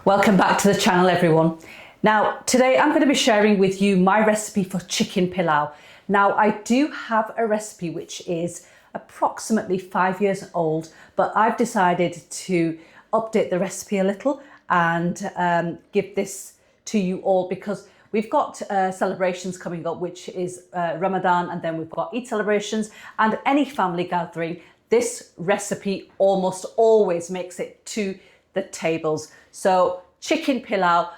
Welcome back to the channel, everyone. Now, today I'm going to be sharing with you my recipe for chicken pilau. Now, I do have a recipe which is approximately 5 years old, but I've decided to update the recipe a little and give this to you all because we've got celebrations coming up, which is Ramadan, and then we've got Eid celebrations and any family gathering. This recipe almost always makes it to the tables. So chicken pilau,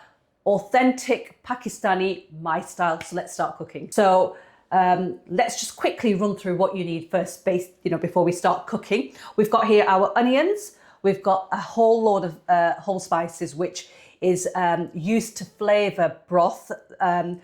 authentic Pakistani, my style. So let's start cooking. So let's just quickly run through what you need first, before we start cooking. We've got here our onions. We've got a whole load of whole spices, which is used to flavour broth and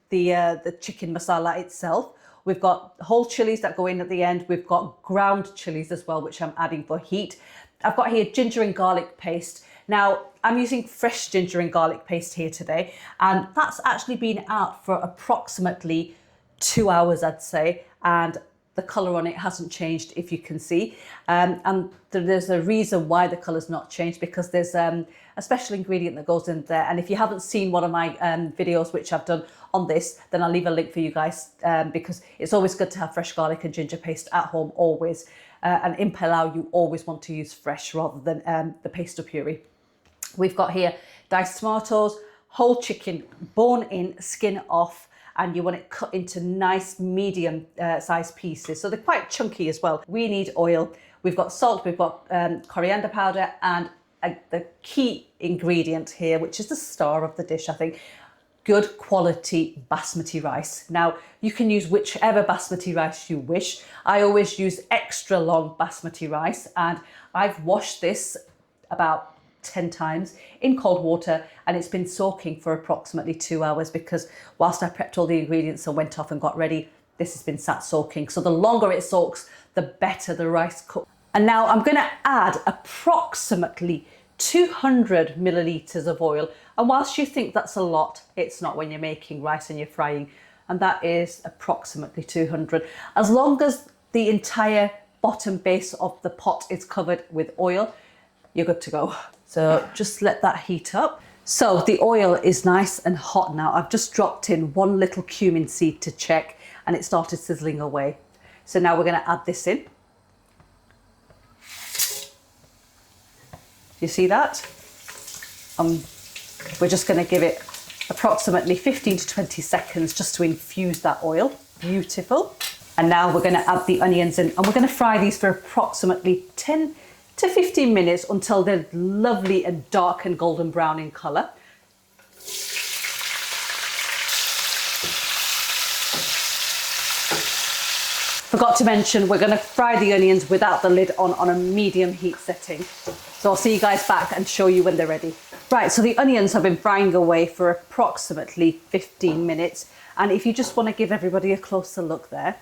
the chicken masala itself. We've got whole chillies that go in at the end. We've got ground chillies as well, which I'm adding for heat. I've got here ginger and garlic paste. Now, I'm using fresh ginger and garlic paste here today, and that's actually been out for approximately 2 hours, I'd say, and the colour on it hasn't changed, if you can see. And there's a reason why the colour's not changed, because there's a special ingredient that goes in there. And if you haven't seen one of my videos which I've done on this, then I'll leave a link for you guys, because it's always good to have fresh garlic and ginger paste at home, always. And in pilau, you always want to use fresh rather than the pesto puree. We've got here diced tomatoes, whole chicken, bone in, skin off, and you want it cut into nice medium sized pieces. So they're quite chunky as well. We need oil. We've got salt, we've got coriander powder, and the key ingredient here, which is the star of the dish, I think, good quality basmati rice. Now, you can use whichever basmati rice you wish. I always use extra long basmati rice, and I've washed this about 10 times in cold water, and it's been soaking for approximately 2 hours, because whilst I prepped all the ingredients and went off and got ready, this has been sat soaking. So the longer it soaks, the better the rice cooks. And now I'm going to add approximately 200 millilitres of oil. And whilst you think that's a lot, it's not when you're making rice and you're frying. And that is approximately 200. As long as the entire bottom base of the pot is covered with oil, you're good to go. So just let that heat up. So the oil is nice and hot now. I've just dropped in one little cumin seed to check, and it started sizzling away. So now we're going to add this in. You see that? We're just going to give it approximately 15 to 20 seconds just to infuse that oil. Beautiful. And now we're going to add the onions in, and we're going to fry these for approximately 10 to 15 minutes until they're lovely and dark and golden brown in colour. Forgot to mention, we're going to fry the onions without the lid on a medium heat setting. So I'll see you guys back and show you when they're ready. Right, so the onions have been frying away for approximately 15 minutes. And if you just want to give everybody a closer look there,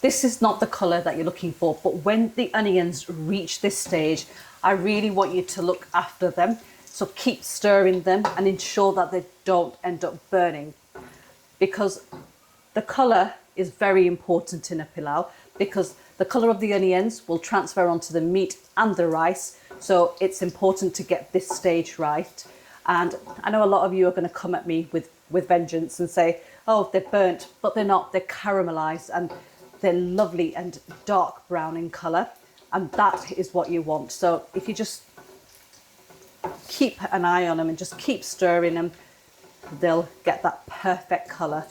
this is not the colour that you're looking for, but when the onions reach this stage, I really want you to look after them. So keep stirring them and ensure that they don't end up burning, because the colour is very important in a pilau, because the colour of the onions will transfer onto the meat and the rice. So it's important to get this stage right. And I know a lot of you are going to come at me with vengeance and say, oh, they're burnt, but they're not. They're caramelised and they're lovely and dark brown in colour. And that is what you want. So if you just keep an eye on them and just keep stirring them, they'll get that perfect colour,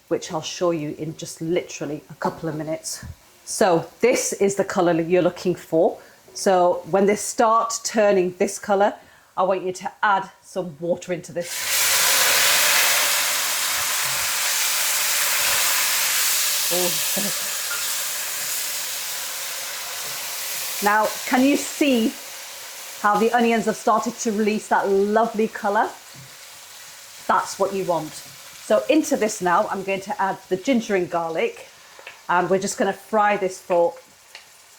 which I'll show you in just literally a couple of minutes. So this is the colour you're looking for. So when they start turning this colour, I want you to add some water into this. Oh. Now, can you see how the onions have started to release that lovely colour? That's what you want. So into this now, I'm going to add the ginger and garlic, and we're just going to fry this for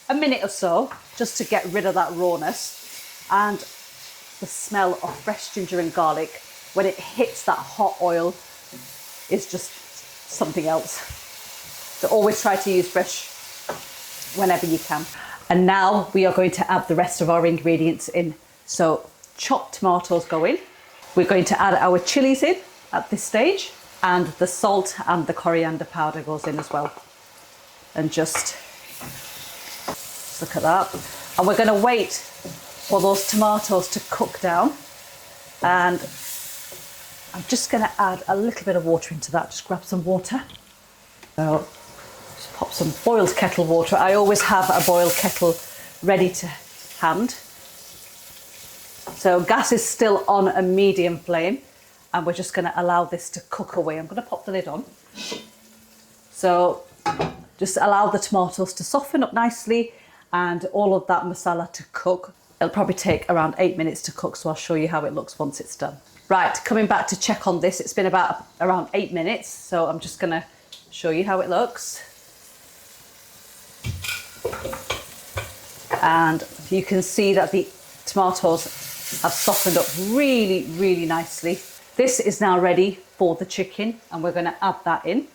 a minute or so, just to get rid of that rawness. And the smell of fresh ginger and garlic, when it hits that hot oil, is just something else. So always try to use fresh whenever you can. And now we are going to add the rest of our ingredients in. So chopped tomatoes go in. We're going to add our chilies in at this stage, and the salt and the coriander powder goes in as well. And just look at that. And we're going to wait for those tomatoes to cook down. And I'm just going to add a little bit of water into that. Just grab some water. So just pop some boiled kettle water. I always have a boiled kettle ready to hand. So gas is still on a medium flame, and we're just going to allow this to cook away. I'm going to pop the lid on. So just allow the tomatoes to soften up nicely and all of that masala to cook. It'll probably take around 8 minutes to cook, so I'll show you how it looks once it's done. Right, coming back to check on this, it's been about around 8 minutes, so I'm just going to show you how it looks. And you can see that the tomatoes have softened up really, really nicely. This is now ready for the chicken, and we're going to add that in.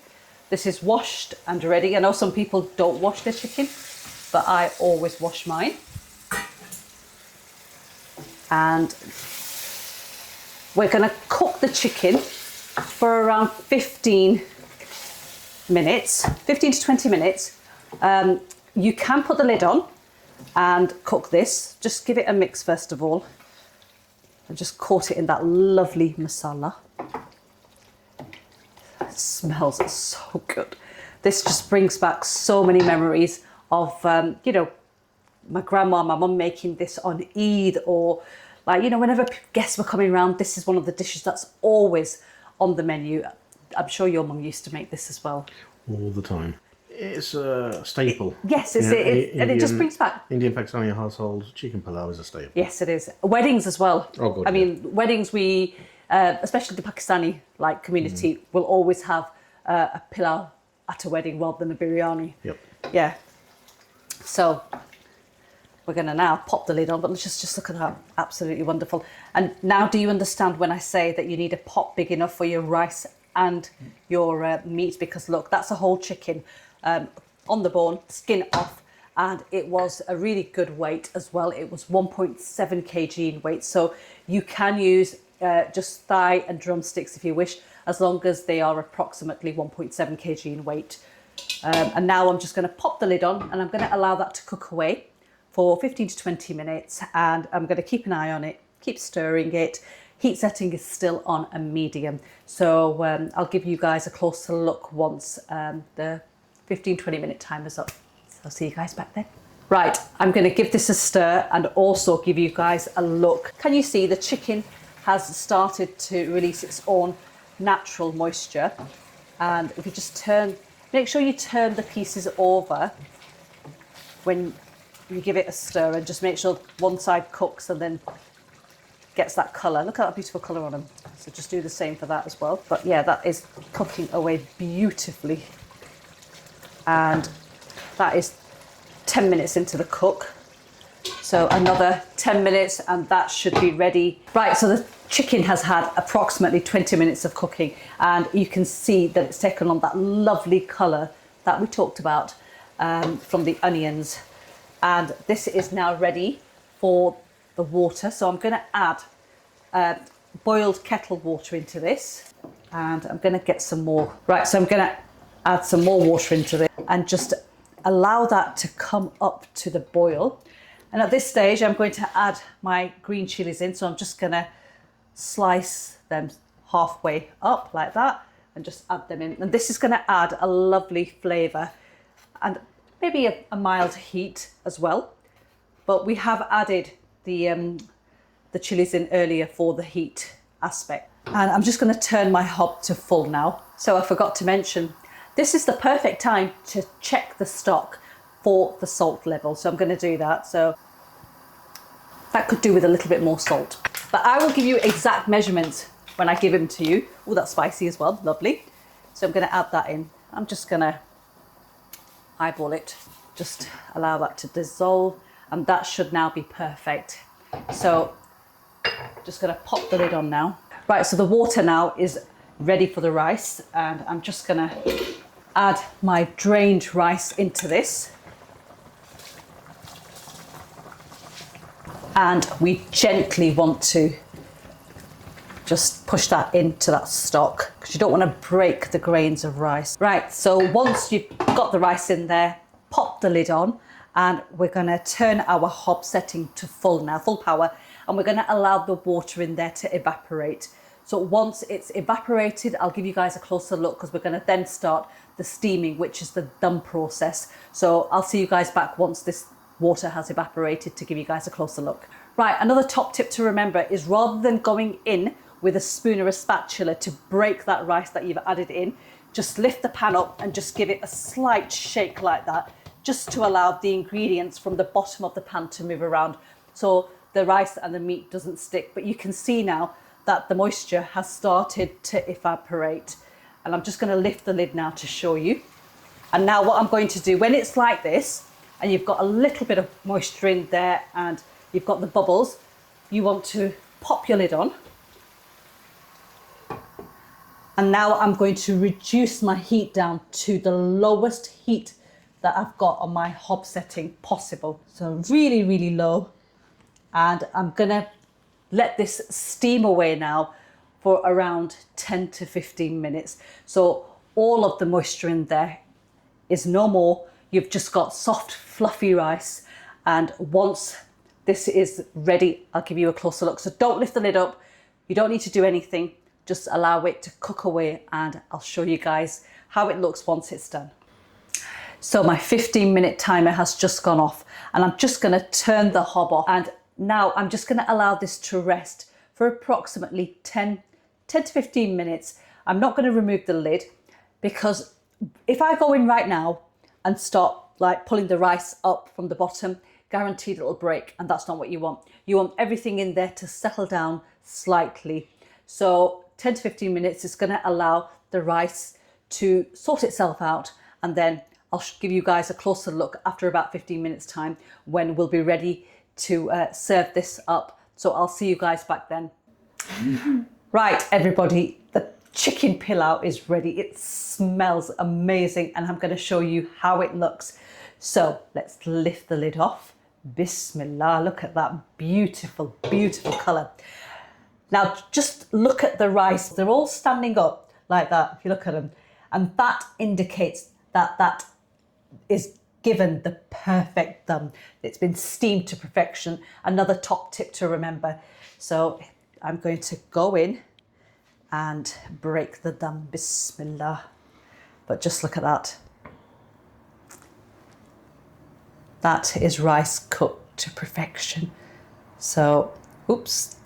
This is washed and ready. I know some people don't wash their chicken, but I always wash mine. And we're going to cook the chicken for around 15 minutes, 15 to 20 minutes. You can put the lid on and cook this. Just give it a mix first of all, and just coat it in that lovely masala. It smells so good. This just brings back so many memories of, you know, my grandma, my mum making this on Eid, or like, you know, whenever guests were coming around, this is one of the dishes that's always on the menu. I'm sure your mum used to make this as well. All the time. It's a staple. Yes, it's, and it just brings back... Indian Pakistani household, chicken pilau is a staple. Yes, it is. Weddings as well. Oh, God. I mean, weddings, we, especially the Pakistani like community, will always have a pilau at a wedding rather than a biryani. Yep. Yeah. So we're going to now pop the lid on, but let's just look at that. Absolutely wonderful. And now do you understand when I say that you need a pot big enough for your rice and your meat? Because look, that's a whole chicken. On the bone, skin off, and it was a really good weight as well. It was 1.7 kg in weight, so you can use just thigh and drumsticks if you wish, as long as they are approximately 1.7 kg in weight. And now I'm just going to pop the lid on, and I'm going to allow that to cook away for 15 to 20 minutes, and I'm going to keep an eye on it, keep stirring it. Heat setting is still on a medium, so I'll give you guys a closer look once the 15-20 minute timer's up. So I'll see you guys back then. Right, I'm going to give this a stir and also give you guys a look. Can you see the chicken has started to release its own natural moisture? And if you just turn, make sure you turn the pieces over when you give it a stir, and just make sure one side cooks and then gets that colour. Look at that beautiful colour on them. So just do the same for that as well. But yeah, that is cooking away beautifully. And that is 10 minutes into the cook. So another 10 minutes and that should be ready. Right, so the chicken has had approximately 20 minutes of cooking, and you can see that it's taken on that lovely colour that we talked about from the onions. And this is now ready for the water. So I'm going to add boiled kettle water into this, and I'm going to get some more. Right, so I'm going to add some more water into this and just allow that to come up to the boil. And at this stage, I'm going to add my green chilies in. So I'm just going to slice them halfway up like that and just add them in. And this is going to add a lovely flavour and maybe a mild heat as well. But we have added the chilies in earlier for the heat aspect. And I'm just going to turn my hob to full now. So I forgot to mention, this is the perfect time to check the stock for the salt level. So I'm going to do that. So that could do with a little bit more salt. But I will give you exact measurements when I give them to you. Oh, that's spicy as well. Lovely. So I'm going to add that in. I'm just going to eyeball it. Just allow that to dissolve. And that should now be perfect. So just going to pop the lid on now. Right, so the water now is ready for the rice. And I'm just going to add my drained rice into this. And we gently want to just push that into that stock because you don't want to break the grains of rice. Right, so once you've got the rice in there, pop the lid on, and we're going to turn our hob setting to full now, full power, and we're going to allow the water in there to evaporate. So once it's evaporated, I'll give you guys a closer look because we're going to then start the steaming, which is the dum process. So I'll see you guys back once this water has evaporated to give you guys a closer look. Right, another top tip to remember is rather than going in with a spoon or a spatula to break that rice that you've added in, just lift the pan up and just give it a slight shake like that, just to allow the ingredients from the bottom of the pan to move around so the rice and the meat doesn't stick. But you can see now that the moisture has started to evaporate. And I'm just going to lift the lid now to show you. And now what I'm going to do, when it's like this, and you've got a little bit of moisture in there and you've got the bubbles, you want to pop your lid on. And now I'm going to reduce my heat down to the lowest heat that I've got on my hob setting possible. So really, really low. And I'm gonna let this steam away now for around 10 to 15 minutes. So all of the moisture in there is no more. You've just got soft, fluffy rice. And once this is ready, I'll give you a closer look. So don't lift the lid up. You don't need to do anything. Just allow it to cook away and I'll show you guys how it looks once it's done. So my 15-minute timer has just gone off and I'm just gonna turn the hob off. And now I'm just gonna allow this to rest for approximately 10 to 15 minutes. I'm not gonna remove the lid because if I go in right now and start like pulling the rice up from the bottom, guaranteed it'll break, and that's not what you want. You want everything in there to settle down slightly. So 10 to 15 minutes is going to allow the rice to sort itself out, and then I'll give you guys a closer look after about 15 minutes time when we'll be ready to serve this up. So I'll see you guys back then. Right, everybody, the chicken pilau is ready. It smells amazing and I'm going to show you how it looks. So let's lift the lid off. Bismillah, look at that beautiful, beautiful colour. Now just look at the rice. They're all standing up like that, if you look at them. And that indicates that that is given the perfect dum. It's been steamed to perfection. Another top tip to remember. So I'm going to go in and break the dum, Bismillah. But just look at that. That is rice cooked to perfection. So, oops.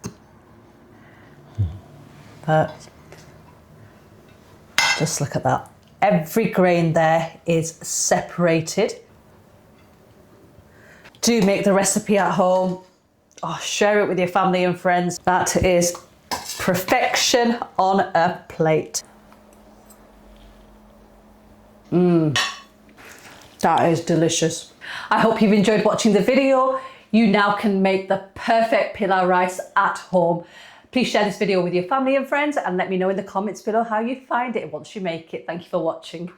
But just look at that. Every grain there is separated. Do make the recipe at home. Oh, share it with your family and friends. That is perfection on a plate. That is delicious. I hope you've enjoyed watching the video. You now can make the perfect pilau rice at home. Please share this video with your family and friends and let me know in the comments below how you find it once you make it. Thank you for watching.